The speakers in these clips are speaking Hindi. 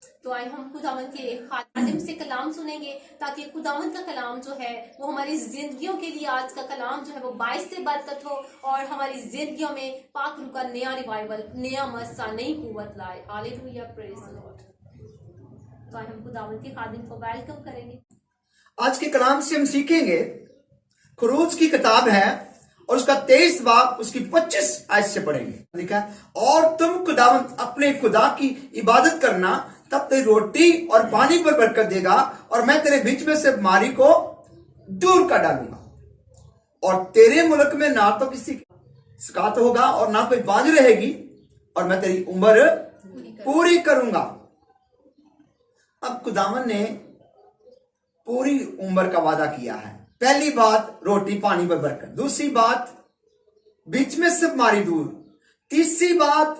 तो आए हम खुदावंद के खादिम से कलाम सुनेंगे ताकि खुदावंद का कलाम जो है वो हमारी जिंदगियों के लिए, आज का कलाम जो है वो बाइस से बरकत हो और हमारी जिंदगियों में पाक रूह का नया रिवाइवल, नया मस्सा, नई कुव्वत लाए। Hallelujah, praise the Lord. तो आए हम खुदावंद के खादिम को वेलकम करेंगे। आज के कलाम से हम सीखेंगे, खुरूज की किताब है और उसका 23 बाब उसकी 25 आयत से पढ़ेंगे। लिखा है, और तुम खुदावंद अपने खुदा की इबादत करना, तब तेरी रोटी और पानी पर बरकत देगा और मैं तेरे बीच में से बीमारी को दूर कर डालूंगा और तेरे मुल्क में ना तो किसी शिकायत होगा और ना कोई बांझ रहेगी और मैं तेरी उम्र पूरी करूंगा। अब खुदावंद ने पूरी उम्र का वादा किया है। पहली बात रोटी पानी पर बरकत, दूसरी बात बीच में से बीमारी दूर, तीसरी बात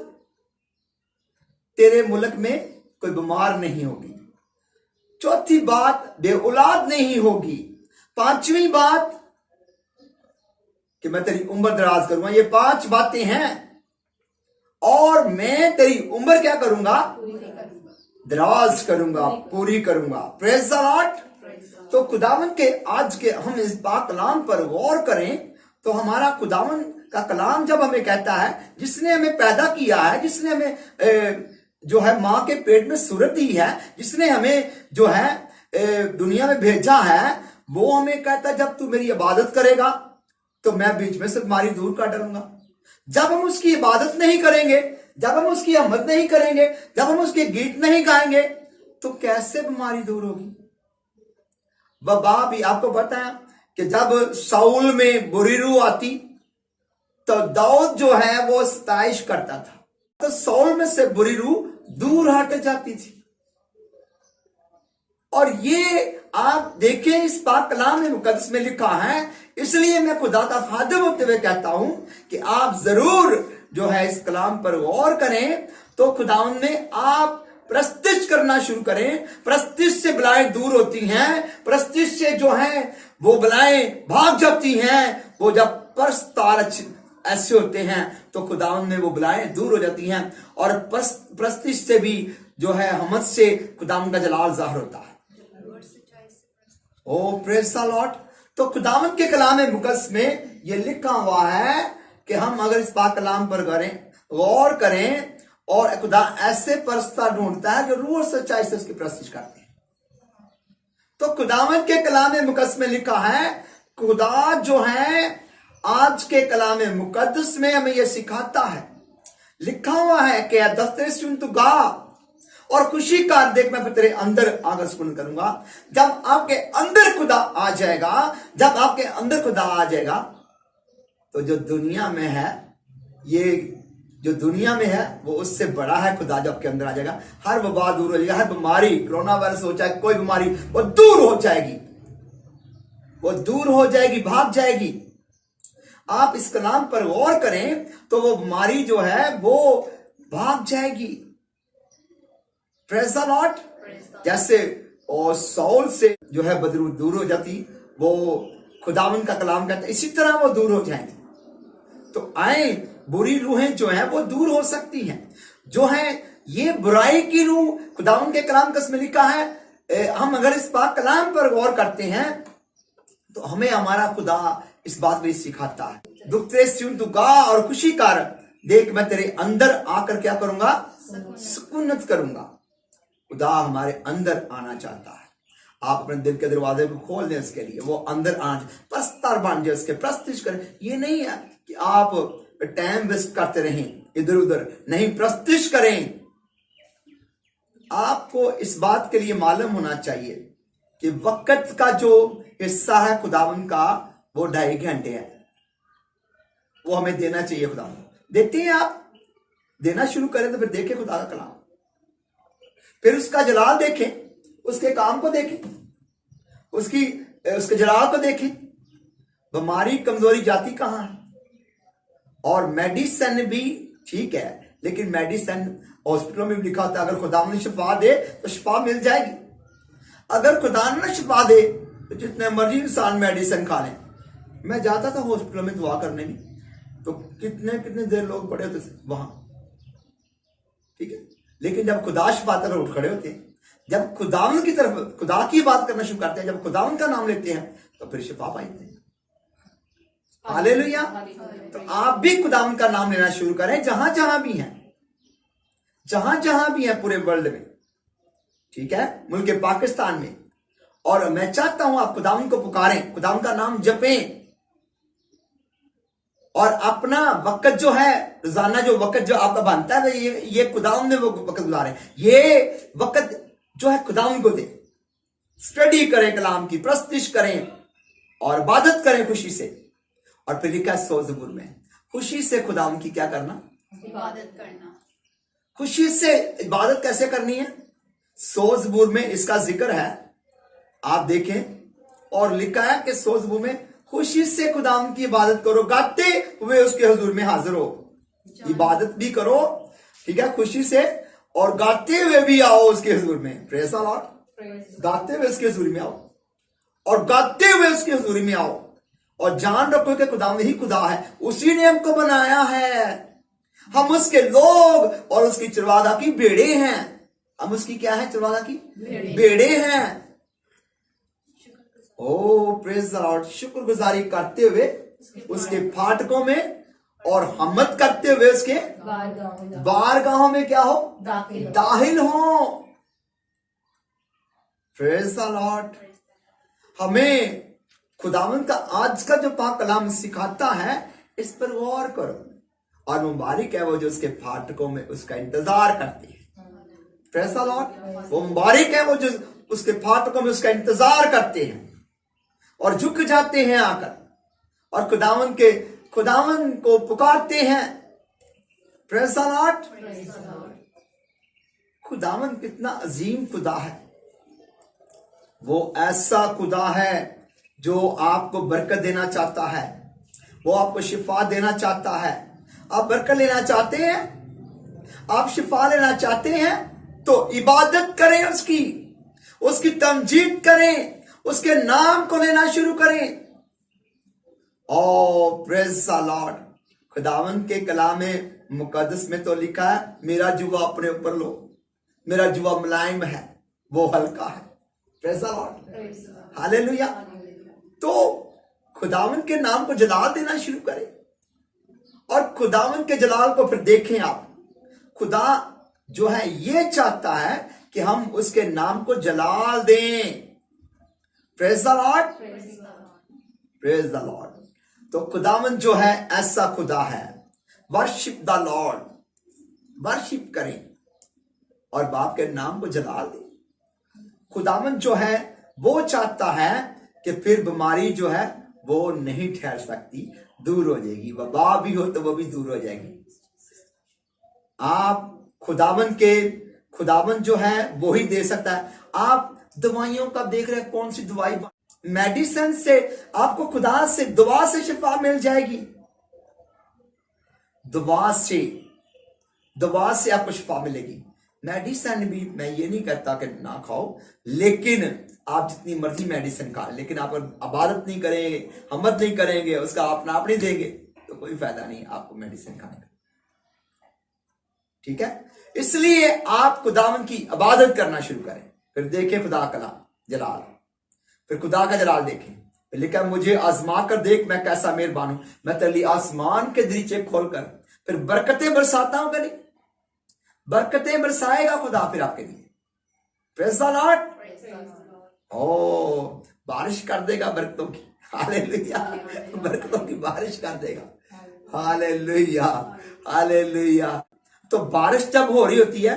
तेरे मुल्क में कोई बीमार नहीं होगी, चौथी बात बे औलाद नहीं होगी, पांचवी बात कि मैं तेरी उम्र दराज करूंगा। ये 5 बातें हैं और मैं तेरी उम्र क्या करूंगा? दराज करूंगा, पूरी करूंगा। Praise the Lord. तो खुदावन के आज के हम इस पाक कलाम पर गौर करें तो हमारा खुदावन का कलाम जब हमें कहता है, जिसने हमें पैदा किया है, जिसने हमें जो है माँ के पेट में सूरत दी है, जिसने हमें जो है दुनिया में भेजा है, वो हमें कहता है जब तू मेरी इबादत करेगा तो मैं बीच में से बीमारी दूर कर डालूंगा। जब हम उसकी इबादत नहीं करेंगे, जब हम उसकी अहमद नहीं करेंगे, जब हम उसके गीत नहीं गाएंगे तो कैसे बीमारी दूर होगी? वबा भी आपको पता है कि जब साउल में बुरी रूह आती तो दाऊद जो है वो सताइश करता था, तो साउल में से बुरी रूह दूर हट जाती थी। और ये आप देखें इस पाक कलाम में मुकद्दस में लिखा है। इसलिए मैं खुदा का खादिम होते हुए कहता हूं कि आप जरूर जो है इस कलाम पर गौर करें तो खुदावंद में आप प्रस्तिश करना शुरू करें। प्रस्तिश से बलाएं दूर होती हैं, प्रस्तिश से जो है वो बलाएं भाग जाती हैं। वो जब प्रस्तार ऐसे होते हैं तो खुदावंद में वो बलाएं दूर हो जाती हैं और प्रस्तिश से भी जो है हमद से खुदावंद का जलाल जाहिर होता है। ओ प्रेज द लॉर्ड। तो खुदावंद के कलाम मुकद्दस में ये लिखा हुआ है कि हम अगर इस पाक कलाम पर गौर करें और खुदा ऐसे परस्ता ढूंढता है जो रूह और सच्चाई से उसकी प्रस्तिश करते हैं। तो खुदावंद के कलाम मुकद्दस में लिखा है, खुदा जो है आज के कलाम मुकद्दस में हमें यह सिखाता है। लिखा हुआ है कि दफ्तर सुन तू गा और खुशी का देख, मैं तेरे अंदर आग सुकून करूंगा। जब आपके अंदर खुदा आ जाएगा, जब आपके अंदर खुदा आ जाएगा तो जो दुनिया में है, ये जो दुनिया में है वो उससे बड़ा है। खुदा जब आपके अंदर आ जाएगा, हर वबा दूर हो जाएगा, हर बीमारी, कोरोना वायरस हो चाहे कोई बीमारी, वो दूर हो जाएगी, वो दूर हो जाएगी, भाग जाएगी। आप इस कलाम पर गौर करें तो वो बीमारी जो है वो भाग जाएगी। Praise the Lord. जैसे और साउल से जो है बदरू दूर हो जाती, वो खुदावन का कलाम कहता है, इसी तरह वो दूर हो जाएंगे। तो आए बुरी रूहें जो हैं वो दूर हो सकती हैं। जो है ये बुराई की रूह, खुदावन के कलाम का इसमें लिखा है, हम अगर इस पाक कलाम पर गौर करते हैं तो हमें हमारा खुदा इस बात को सिखाता है। दुख तेरे सुन तू गा और खुशी कर देख, मैं तेरे अंदर आकर क्या करूंगा? सुकूनत करूंगा। खुदा हमारे अंदर आना चाहता है। आप अपने दिल के दरवाजे को खोल दें उसके लिए, वो अंदर आना, प्रस्तार बन जाए, उसके प्रस्तिश करें। ये नहीं है कि आप टाइम वेस्ट करते रहें इधर उधर, नहीं, प्रस्तिश करें। आपको इस बात के लिए मालूम होना चाहिए कि वक्त का जो हिस्सा है खुदावन का वो 2.5 घंटे है, वो हमें देना चाहिए। खुदा देते हैं, आप देना शुरू करें तो फिर देखें खुदा का कलाम, फिर उसका जलाल देखें, उसके काम को देखें, उसके जलाल को देखें। बीमारी कमजोरी जाती कहां है? और मेडिसिन भी ठीक है, लेकिन मेडिसिन हॉस्पिटलों में भी लिखा होता है अगर खुदा ने शिफा दे तो शिफा मिल जाएगी। अगर खुदा ने शिफा दे तो जितने मर्जी इंसान मेडिसिन खा लें। मैं जाता था हॉस्पिटल में दुआ करने में, तो कितने कितने देर लोग पड़े होते वहां, ठीक है। लेकिन जब खुदा शफात पर उठ खड़े होते हैं, जब खुदावन की तरफ खुदा की बात करना शुरू करते हैं, जब खुदावन का नाम लेते हैं, तो फिर शिफा पाते हैं। हालेलुया। तो आप भी खुदावन का नाम लेना शुरू करें जहां जहां भी हैं, जहां जहां भी हैं पूरे वर्ल्ड में, ठीक है, मुल्क पाकिस्तान में। और मैं चाहता हूं आप खुदावन को पुकारें, खुदावन का नाम जपें, और अपना वक्त जो है, रोजाना जो वक्त जो आपका बनता है, ये खुदावन ने वो वक्त गुजारे, ये वक्त जो है खुदावन को दे। स्टडी करें, कलाम की प्रस्तिश करें और इबादत करें खुशी से। और फिर लिखा है 100 ज़बूर में, खुशी से खुदावन की क्या करना, इबादत करना। खुशी से इबादत कैसे करनी है? 100 ज़बूर में इसका जिक्र है, आप देखें। और लिखा है कि 100 ज़बूर में खुशी से खुदावन की इबादत करो, गाते हुए उसके हुजूर में हाजिर हो। इबादत भी करो, ठीक है, खुशी से, और गाते हुए भी आओ उसके हुजूर में। Praise the Lord. गाते हुए उसके हुजूर में आओ, और गाते हुए उसके हुजूर में आओ, और जान रखो कि खुदावन ही खुदा है, उसी ने हमको बनाया है, हम उसके लोग और उसकी चरवाहा की भेड़े हैं। हम उसकी क्या है? चरवाहा की भेड़े हैं। ओ प्रेज द लॉर्ड। शुक्रगुजारी करते हुए उसके फाटकों में, और हमद करते हुए उसके बारगाहों में क्या हो? दाखिल हो। Praise the Lord. हमें खुदावन का आज का जो पाक कलाम सिखाता है, इस पर गौर करो, और मुबारक है वो जो उसके फाटकों में उसका इंतजार करते हैं। Praise the Lord. वो मुबारक है वो जो उसके फाटकों में उसका इंतजार करते हैं और झुक जाते हैं आकर, और खुदावन को पुकारते हैं। Praise the Lord. खुदावन कितना अजीम खुदा है। वो ऐसा खुदा है जो आपको बरकत देना चाहता है, वो आपको शिफा देना चाहता है। आप बरकत लेना चाहते हैं, आप शिफा लेना चाहते हैं, तो इबादत करें, उसकी तमजीद करें, उसके नाम को लेना शुरू करें। ओ प्रेज़ द लॉर्ड। खुदावन के कलाम मुकद्दस में तो लिखा है, मेरा जुआ अपने ऊपर लो, मेरा जुआ मुलायम है, वो हल्का है। Praise the Lord. हालेलुया। तो खुदावन के नाम को जलाल देना शुरू करें, और खुदावन के जलाल को फिर देखें आप। खुदा जो है ये चाहता है कि हम उसके नाम को जलाल दें। Praise the lord. Praise the Lord. तो खुदावन जो है ऐसा खुदा है। वर्शिप द लॉर्ड, वर्शिप करें और बाप के नाम को जलाल दें। खुदावन जो है वो चाहता है कि फिर बीमारी जो है वो नहीं ठहर सकती, दूर हो जाएगी। वबा भी हो तो वो भी दूर हो जाएगी। आप खुदावन जो है वो ही दे सकता है। आप दवाइयों का देख रहे हैं, कौन सी दवाई, मेडिसिन से आपको खुदा से दुआ से शिफा मिल जाएगी। दुआ से आपको शिफा मिलेगी। मेडिसिन भी मैं ये नहीं कहता कि ना खाओ, लेकिन आप जितनी मर्जी मेडिसिन खा, लेकिन आप इबादत नहीं करेंगे, हमद नहीं करेंगे, उसका आप नाप नहीं देंगे, तो कोई फायदा नहीं आपको मेडिसिन खाने का। ठीक है, इसलिए आप खुदावन की इबादत करना शुरू करें। फिर देखें खुदा का जलाल, फिर खुदा का जलाल देखें। फिर लिखा, मुझे आजमा कर देख मैं कैसा मेहरबान हूं, मैं तेरे लिए आसमान के दरीचे खोलकर फिर बरकतें बरसाता हूं। कहीं बरकतें बरसाएगा खुदा फिर आपके लिए। Praise the Lord. ओ बारिश कर देगा बरकतों की। हालेलुया। बरकतों की बारिश कर देगा। Hallelujah, hallelujah. तो बारिश जब हो रही होती है,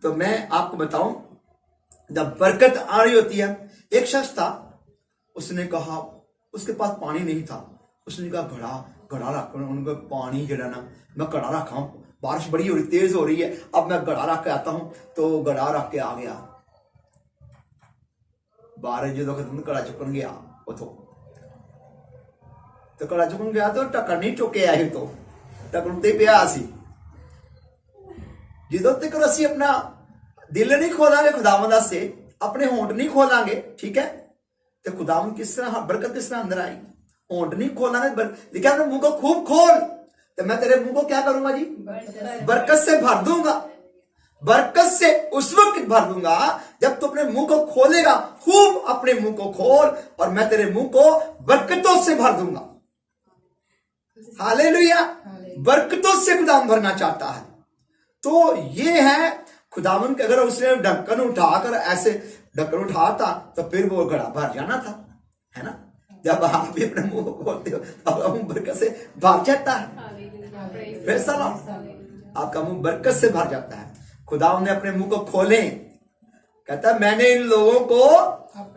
तो मैं आपको बताऊं, जब बरकत आ रही होती है, एक शख्स था, उसने कहा, उसके पास पानी नहीं था, उसने कहा घड़ा रख, उनको पानी जड़ा ना मैं घड़ा रखा हूं, बारिश बड़ी हो रही, तेज हो रही है, अब मैं घड़ा रख के आता हूं। तो घड़ा रख के आ गया, बारिश जो खत्म, घड़ा चुकन गया उतो, तो घड़ा चुकन गया तो ढक्कन नहीं चुके आए, तो ढक्कन उत्ते पिया सी। ਜਦੋਂ ਤੱਕ ਅਸੀਂ अपना दिल नहीं खोलांगे खुदावंद वास्ते, अपने होंठ नहीं खोलांगे, ठीक है, तो खुदावंद किस तरह बरकत किस तरह अंदर आएगी? होंठ नहीं खोलांगे, लिखा अपने मुंह को खूब खोल, तो मैं तेरे मुंह को क्या करूंगा जी? बरकत से भर दूंगा। बरकत से उस वक्त भर दूंगा जब तू अपने मुंह को खोलेगा, खूब अपने मुंह को खोल और मैं तेरे मुंह को बरकतों से भर दूंगा। हालेलुया। बरकतों से खुदावन भरना चाहता है। तो ये है खुदावन के, अगर उसने ढक्कन उठाकर ऐसे ढक्कन उठाता तो फिर वो घड़ा भर जाना था, है ना। जब आप भी अपने मुंह को खोलते हो तो आपका मुंह बरकत से भर जाता है। Praise the Lord। आपका मुंह बरकत से भर जाता है। खुदावन ने अपने मुंह को खोले, कहता है मैंने इन लोगों को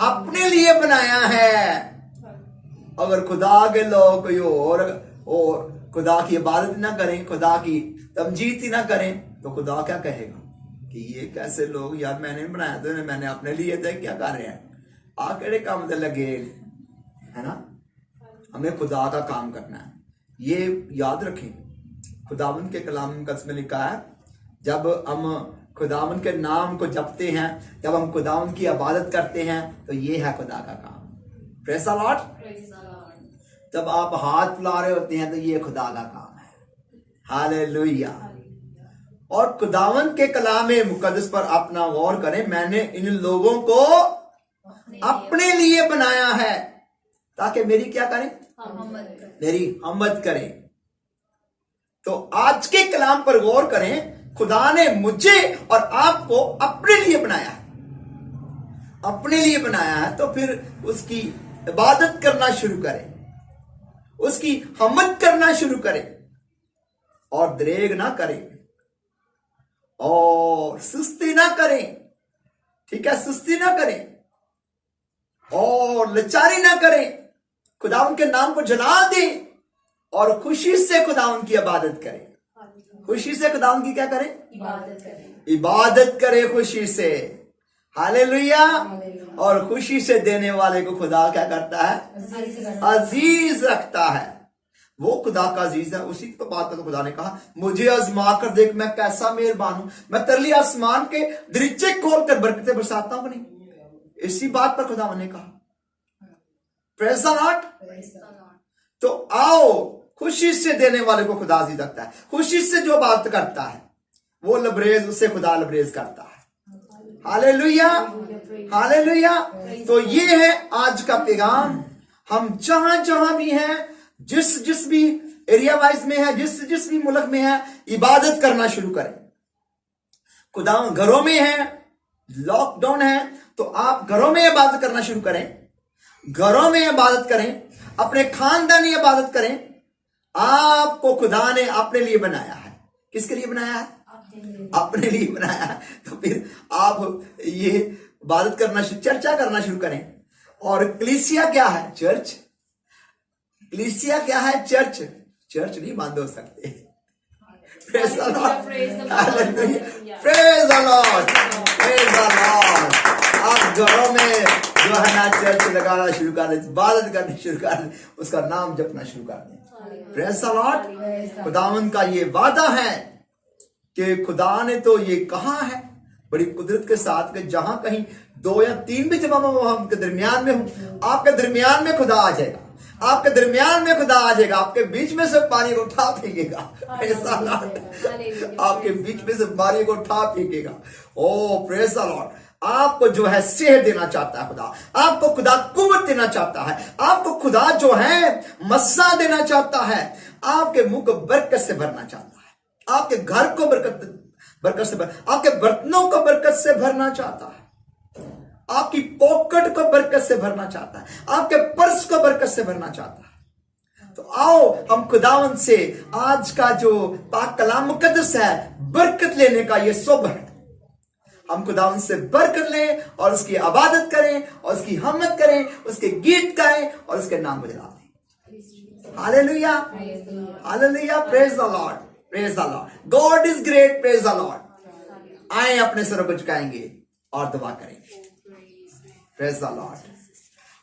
अपने लिए बनाया है। अगर खुदा के लोग कोई और खुदा की इबादत ना करें, खुदा की तमजीद ही ना करें, तो खुदा क्या कहेगा कि ये कैसे लोग, यार मैंने बनाया तो मैंने अपने लिए थे, क्या कर रहे हैं, आ केड़े काम से लगे, है ना। हमें खुदा का काम करना है, ये याद रखें। खुदावन के कलाम में लिखा है, जब हम खुदावन के नाम को जपते हैं, जब हम खुदावन की इबादत करते हैं, तो ये है खुदा का काम। Praise the Lord. जब आप हाथ फैला रहे होते हैं तो ये खुदा का काम है। हालेलुया। और खुदावन के कलाम मुकद्दस पर अपना गौर करें। मैंने इन लोगों को अपने लिए बनाया है ताकि मेरी क्या करें, मेरी हमद करें। तो आज के कलाम पर गौर करें। खुदा ने मुझे और आपको अपने लिए बनाया है, अपने लिए बनाया है। तो फिर उसकी इबादत करना शुरू करें, उसकी हमद करना शुरू करें और दरेग ना करें और सुस्ती ना करें। ठीक है, सुस्ती ना करें और लाचारी ना करें। खुदावन के नाम को जला दें और खुशी से खुदावन की इबादत करें। खुशी से खुदावन की क्या करें, इबादत करें, इबादत करें खुशी से। हालेलुया। और खुशी से देने वाले को खुदा क्या करता है, अजीज रखता है। वो खुदा का अजीज है। उसी तो बात तो खुदा ने कहा, मुझे आजमा कर देख मैं कैसा मेहरबान हूं, मैं तेरे लिए आसमान के दरीचे खोल कर बरकतें बरसाता हूं नहीं। इसी बात पर खुदा ने कहा। Praise the Lord. तो आओ, खुशी से देने वाले को खुदा अजीज रखता है। खुशी से जो बात करता है वो लबरेज, उससे खुदा लबरेज करता है। Hallelujah, hallelujah. तो ये है आज का पैगाम। हम जहां जहां भी हैं, जिस भी एरिया वाइज में है, जिस भी मुल्क में है, इबादत करना शुरू करें। खुदा घरों में है, लॉकडाउन है, तो आप घरों में इबादत करना शुरू करें। घरों में इबादत करें, अपने खानदानी इबादत करें। आपको खुदा ने अपने लिए बनाया है। किसके लिए बनाया है, अपने लिए बनाया है। तो फिर आप ये इबादत करना, चर्चा करना शुरू करें। और कलीसिया क्या है, चर्च। कलीसिया क्या है, चर्च। चर्च नहीं बंद हो सकते। Praise the lord, praise the lord, praise the Lord. आप घरों में जो है ना चर्च लगाना शुरू कर दें, इबादत करनी शुरू कर दें, उसका नाम जपना शुरू कर दें। Praise the Lord. खुदावन का ये वादा है कि खुदा ने तो ये कहा है बड़ी कुदरत के साथ कि जहां कहीं 2 या 3 भी जमा हो, हम के दरमियान में हूं। आपके दरमियान में खुदा आ जाएगा, आपके दरमियान में खुदा आ जाएगा, आपके बीच में से पानी को उठा फेंकेगा। आपके बीच में से पानी को उठा फेंकेगा। ओ प्रेज़ द लॉर्ड। आपको जो है सेहत देना चाहता है खुदा, आपको खुदा कुव्वत देना चाहता है, आपको खुदा जो है मस्सा देना चाहता है, आपके मुंह को बरकत से भरना चाहता है, आपके घर को बरकत से आपके बर्तनों को बरकत से भरना चाहता है, आपकी पॉकेट को बरकत से भरना चाहता है, आपके पर्स को बरकत से भरना चाहता है। तो आओ हम खुदावंद से आज का जो पाक कलाम मुकद्दस है, बरकत लेने का ये सुबह है। हम खुदावंद से बरकत लें और उसकी इबादत करें और उसकी हमद करें, उसके गीत गाएं और उसके नाम को जला दें। Hallelujah, hallelujah. Praise the lord, praise the lord. God is great, praise the lord. आए अपने सरों को झुकाएंगे और दुआ करेंगे। Praise the lord.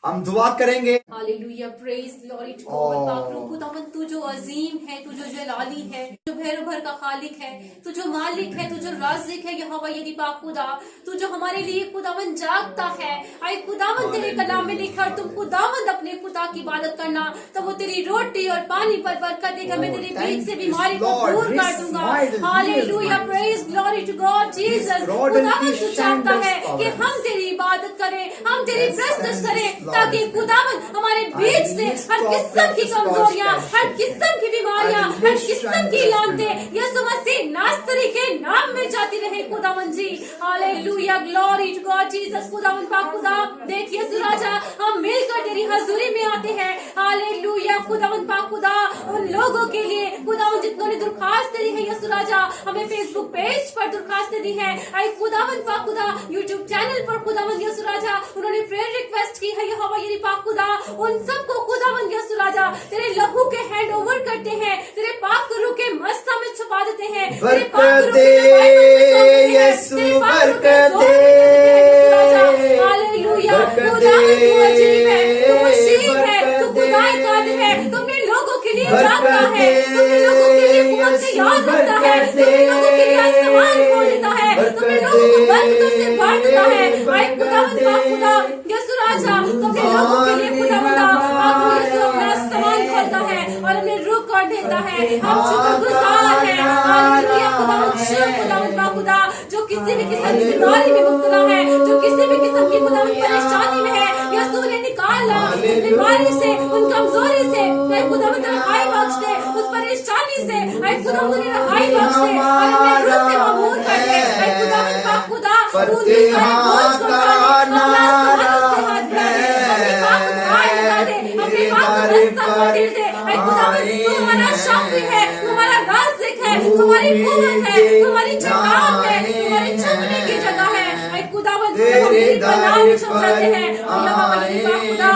हम दुआ करेंगे। Hallelujah, praise glory to God. पाक रूह खुदावंद, तू जो अजीम है, तू जो जलाली है, जो भैरव भर का खालिक है, तू जो मालिक है, तू जो राज़िक है, यहोवा यदि पाक खुदा, तू जो हमारे लिए खुदावंद जागता है। आए खुदावंद, तेरे कलाम में लिखा, तुम खुदावंद अपने खुदा की इबादत करना तो वो तेरी रोटी और पानी पर बरकत देगा। मैं तेरे बीच से बीमारी को दूर कर दूंगा। Hallelujah, praise glory to God Jesus. खुदावंद, तू चाहता है कि हम तेरी इबादत करें, हम तेरी प्रस्तुत करें, ताकि खुदावंद हमारे बीच से हर किस्म की कमजोरियां, हर किस्म की बीमारियां, हर किस्म की लानतें यीशु मसीह नासरी के नाम में जाती रहे खुदावंद जी। Hallelujah, glory to God Jesus. खुदावंद पाक खुदा, देखिए यीशु राजा, हम मिलकर तेरी हजूरी में आते हैं। हालेलुया, खुदावंद पाक खुदा, उन लोगों के लिए खुदावंद जितनों ने दरखास्त दी है यीशु राजा, हमें फेसबुक पेज पर दरखास्त दी है, आई खुदावंद पाक खुदा, यूट्यूब चैनल पर खुदावंद यीशु राजा उन्होंने प्रेयर रिक्वेस्ट की है यहोवा यदि पाक खुदा, उन सबको खुदावंद यीशु राजा तेरे लहू के हैंड ओवर करते हैं, तेरे पाक रूह के मस्ता में छुपा देते हैं, तेरे पाक रूह के दवाई में सौंप देते हैं, तेरे पाक रूह के जोर में देते हैं यीशु राजा। हालेलुया, खुदावंद तू अजीब है, तू मशीन है, तू खुदाई कादिर है, तू अपने लोगों के लिए जागता है, तू अपने लोगों के लिए कुवत से याद रखता है, तू अपने लोगों के लिए आसमान खोल देता है, तू अपने लोगों को बरकतों से भर देता है। आए खुदावंद पाक खुदा यीशु राजा, तू अपने लोगों के लिए खुदावंद आखिर यीशु अपना आसमान खोलता है और अपने रूह कर देता है। हम शुक्रगुजार हैं। हालेलुया, खुदावंद शुक्र खुदावंद पाक खुदा, जो किसी भी किस्म की बीमारी में मुब्तला है, जो किसी भी किस्म की खुदावंद परेशानी में है, यीशु ने निकाला उस बीमारी से, उन कमजोरी से, ऐ खुदावंद रहाई बख्श दे, उस परेशानी से, ऐ खुदावंद ने रहाई बख्श दे और अपने रूह से मामूर कर दे। ऐ खुदावंद पाक खुदा, तू उनके सारे बोझ को उठा ले, अपना आसमान उसके हाथ में दे, अपने पाक को भाई लगा दे, अपने पाक को रास्ता खोल दे। ऐ खुदावंद, तू हमारा शाफी है, तू हमारा राज़िक है, तुम्हारी कुव्वत है, तुम्हारी चट्टान है, तुम्हारी छुपने की जगह है। ऐ खुदावंद, जब हम तेरी पनाह में छुप जाते हैं, यहोवा यदि पाक खुदा,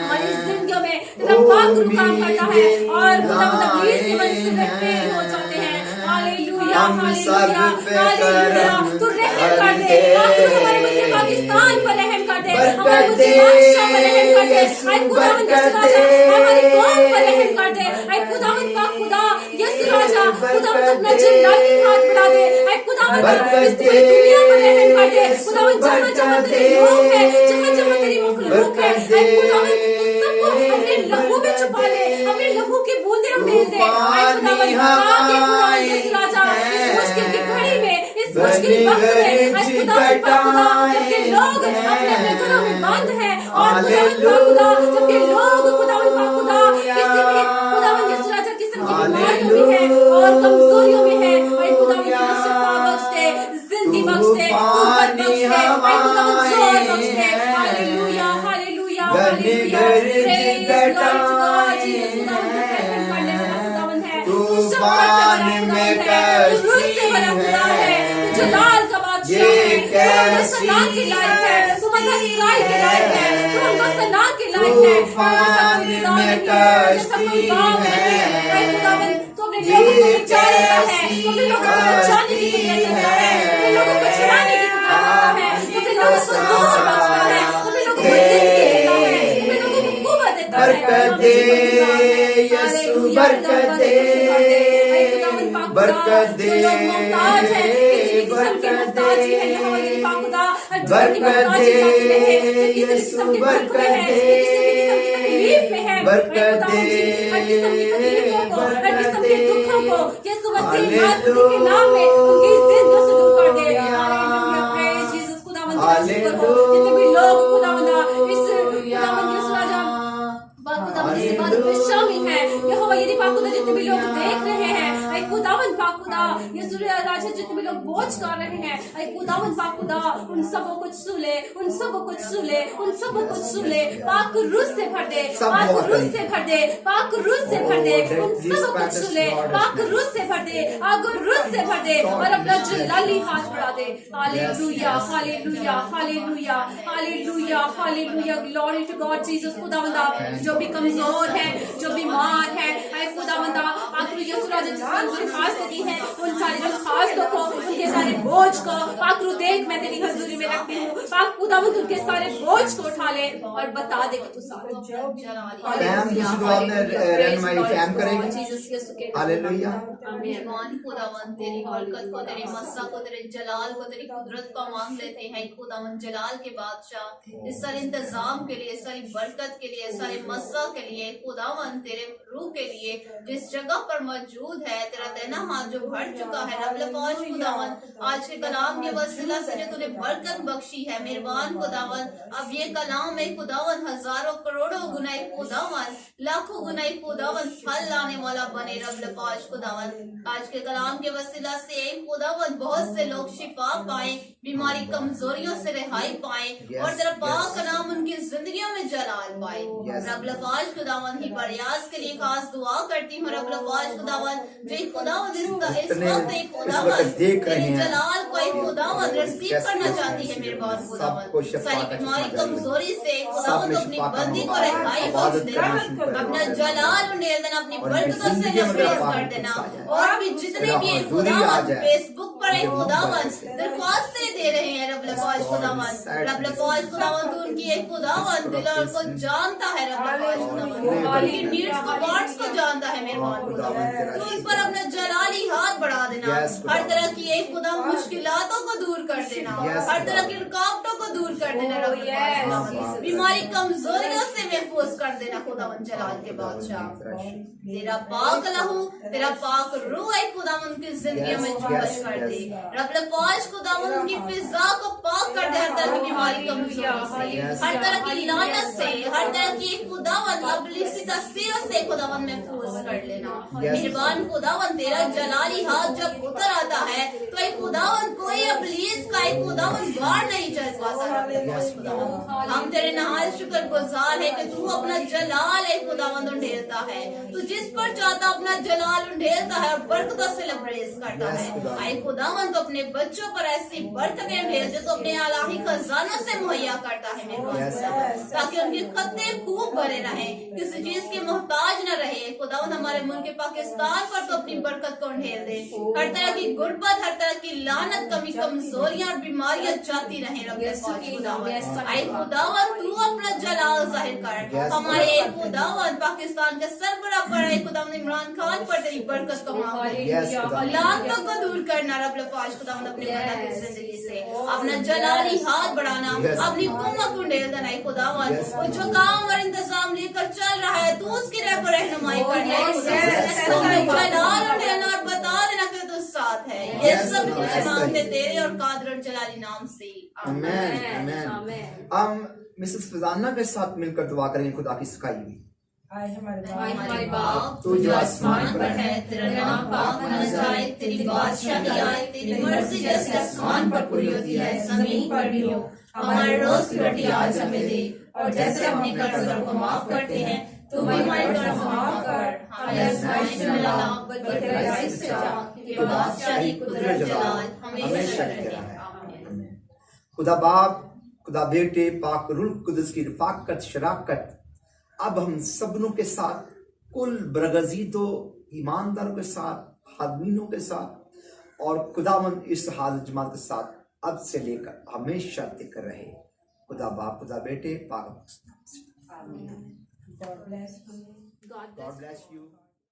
हमारी जिंदगियों में तेरा पाक रूह काम करता है और खुदावंद इब्लीस की वजह से फेल हो जाते हैं। हालेलुया, हालेलुया, हालेलुया, तू रहम कर दे, आखिर हमारे मुल्क पाकिस्तान पर रहम कर दे, हमारे मुल्क बादशाह पर रहम कर दे, ऐ खुदावंद यीशु राजा हमारी कौम पर रहम कर दे। ऐ खुदावंद पाक खुदा यीशु राजा, खुदावंद अपना जलाली हाथ बढ़ा दे, ऐ खुदावंद इस पूरी दुनिया पर रहम कर दे। खुदावंद जहाँ जहाँ तेरे लोग हैं, जहाँ जहाँ तेरी मखलूक है, ऐ खुदावंद सबको अपने लहू में छुपा ले, अपने लहू की बूंदें उड़ेल दे। ऐ खुदावंद खुदावंद यीशु राजा, इस मुश्किल की घड़ी में, इस मुश्किल वक्त में, ऐ खुदावंद पाक खुदा, जबकि लोग अपने अपने घरों में बंद हैं और खुदावंद पाक खुदा, जबकि लोग खुदावंद पाक खुदा किसी भी खुदावंद यीशु राजा किस्म की बीमारियों में है और कमजोरियों में है, ऐ खुदावंद शिफा बख्श दे, जिंदगी बख्श दे, कुव्वत बख्श दे, ऐ खुदावंद जोर बख्श दे। Hallelujah, hallelujah, hallelujah, praise glory to God Jesus. खुदावंद तू रहम करने वाला खुदावंद है, तू शफकत से भरा खुदावंद है, तू रूह से भरा खुदा है, तू जलाल का बादशाह है, तू हमको सना के लायक है, तू मददगार के लायक है, तू हमको सना के लायक है। सब कोई खुदा नहीं है, सब कोई बाप नहीं है, ऐ खुदावंद तू अपने लोगों को बचा लेता है, तू अपने लोगों को बचाने की कुदरत रखता है, तू अपने लोगों को छुड़ाने की कुदरत रखता है, तू अपने लोगों को जोर बख्शता है, तू अपने लोगों को जिंदगी देता है, तू अपने लोगों को कुव्वत देता है। बरकत दे यीशु, बरकत दे, बरकत दे, जो लोग मोहताज हैं, किसी भी किस्म की मोहताजी है यहोवा यदि पाक खुदा, हर चीज की मोहताजी करती रहे, किसी भी किस्म के दुख में है, किसी भी किस्म की तकलीफ में है, बरकत दे, हर किस्म की तकलीफों को, हर किस्म के दुखों को यीशु मसीह नासरी के नाम में उनकी जिंदगियों से दूर कर दे। Hallelujah, praise Jesus. खुदावंद का शुक्र हो, जितने भी लोग खुदावंद इस खुदावंद यीशु राजा खुदावंद इस इबादत में शामिल हैं, यहोवा यदि पाक खुदा, जितने भी लोग देख रहे हैं, ऐ खुदावंद पाक खुदा यीशु राजा, जितने भी लोग बोझ कर रहे हैं, ऐ खुदावंद पाक खुदा, उन सबों को छू ले, उन सबों को छू ले, उन सबों को छू ले, पाक रूह से भर दे, पाक रूह से भर दे, पाक रूह से भर दे, उन सबों को छू ले, पाक रूह से भर दे, आग रूह से भर दे और अपना जलाली हाथ बढ़ा दे। Hallelujah, hallelujah, hallelujah, hallelujah, hallelujah, glory to God Jesus. खुदावंद जो भी कमजोर है, जो बीमार है, ऐ खुदावंद आखिर यीशु राजा दरखास्त दी है, उन सारे दरखास्तों को, उनके सारे बोझ को पाक रूह देख मैं तेरी हजूरी में रखती हूँ। पाक खुदावंद उनके सारे बोझ को उठा ले और बता दे कि तू साथ फैम दूसरी दुआ में रहनुमाई फैम करेगी। जीसस यीशु के हालेलुया। मेहरबान खुदावन तेरी बरकत को, तेरे मस्सा को, तेरे जलाल को, तेरी कुदरत को मांग लेते हैं खुदावन जलाल के बादशाह, इस सारे इंतजाम के लिए, सारी बरकत के लिए, सारे मस्सा के लिए खुदावन, तेरे रूह के लिए जिस जगह पर मौजूद है, तेरा देना हाथ जो भर चुका है रब लफाज खुदावन, आज के कलाम के वसीला से जो तूने बरकत बख्शी है मेहरबान खुदावन, अब ये कलाम है खुदावन हजारों करोड़ों गुना खुदावन, लाखों गुना खुदावन फल लाने वाला बने रब लफाज खुदावन। आज के कलाम के वसीला से खुदावन बहुत से लोग शिफा पाए, बीमारी कमजोरियों से रिहाई पाए और तेरा पाक कलाम उनकी जिंदगियों में जलाल पाए रब लफाज खुदावन। ही प्रयास के लिए खास दुआ करती हूँ रब लफाज खुदावन, जो खुदावन इस वक्त एक खुदावन तेरी जलाल को एक खुदावन रिसीव करना चाहती है मेहरबान खुदावन, सारी बीमारी कमजोरी से खुदावन अपनी बंदी को रिहाई बख्श देना, अपना जलाल उंडेल देना, अपनी बरकतों से लबरेज कर देना। और भी जितने भी खुदावन फेसबुक पर एक खुदावन दरख्वास्तें दे रहे हैं रब लफाज खुदावन, रब लफाज खुदावन तू उनकी एक खुदावन दिलों को जानता है रब लफाज खुदावन, उनकी नीड्स को वांट्स को जानता है मेहरबान खुदावन, तू उन पर अपना जलाली हाथ बढ़ा देना, हर तरह की एक खुदा मुश्किलातों को दूर कर देना, हर तरह की रुकावटों को दूर कर देना रब लफाज खुदावन, बीमारी कमजोरियों से महफूज कर देना खुदावन जलाल के बादशाह। तेरा पाक लहू, तेरा पाक रूह है खुदावन उनकी जिंदगी में जुम्बश कर दे रब लफाज खुदावन, उनकी फिजा को पाक कर दे हर तरह की बीमारी कमजोरी से, हर तरह की लानत से, हर तरह की खुदावन इब्लीसी तस्वीरों से खुदावन महफूज कर लेना मेहरबान खुदावन। तेरा जलाली हाथ जब उतर आता है तो एक खुदावन कोई इब्लीस का एक खुदावन बाहर नहीं चल पाता। हम तेरे नहाय शुक्र गुजार है कि तू अपना जलाल एक खुदावन उंडेलता है, तू जिस पर चाहता अपना जलाल उंडेलता है और बरकतों से लबरेज करता है। आए खुदावन तो अपने बच्चों पर ऐसी बरकतें उंडेल जो तो अपने इलाही खजानों से मुहैया करता है मेरे, ताकि उनके खत्ते खूब भरे रहे, किसी चीज के मोहताज न रहे खुदावन। हमारे मुल्क पाकिस्तान पर तो अपनी बरकत को उंडेल दे, हर तरह की गुर्बत, हर तरह की लानत, कमी कमजोरियां और बीमारियां जाती रहे रब खुदावन। आए खुदावन तू अपना जलाल जाहिर कर, हमारे खुदावन पाकिस्तान के सरबराह पर खुदावन इमरान खान पर तेरी बरकत को लानतों को दूर करना रब लफाज खुदावन, अपने बंदा की जिंदगी से अपना जलाली हाथ बढ़ाना, अपनी कुम्मत उंडेल देना खुदावन। वो जो काम और इंतजाम लेकर चल रहा है तू उसकी रहनुमाई करना जलाल उंडेलना और बता देना कि तू साथ है। ये सब कुछ मांगते तेरे और कादर और जलाली नाम से आमीन। हम मिसेस फजाना के साथ मिलकर दुआ करेंगे खुदा की सिखाई हुई। हमारे बाप तू जो आसमान पर है, तेरा नाम पाक होना जाए, तेरी बादशाही आए, तेरी मर्जी जैसे आसमान पर पूरी होती है जमीन पर भी हो। हमारे रोज की रोटी आज हमें दे, और जैसे अपने कर्जदारों को माफ करते हैं तू भी हमारे कर्ज माफ कर, हमें आजमाइश में न ला बल्कि बुराई से बचा, क्योंकि बादशाही कुदरत जलाल हमेशा रहते हैं। खुदा बाप, खुदा बेटे, पाक रूह कुदस की रफाकत शराकत अब हम सबनों के साथ, कुल बरगजीदो ईमानदारों के साथ, हादमीनों के साथ और खुदावंद इस हाज़िर जमात के साथ अब से लेकर हमेशा तक रहे। खुदा बाप, खुदा बेटे, पाक। God bless you.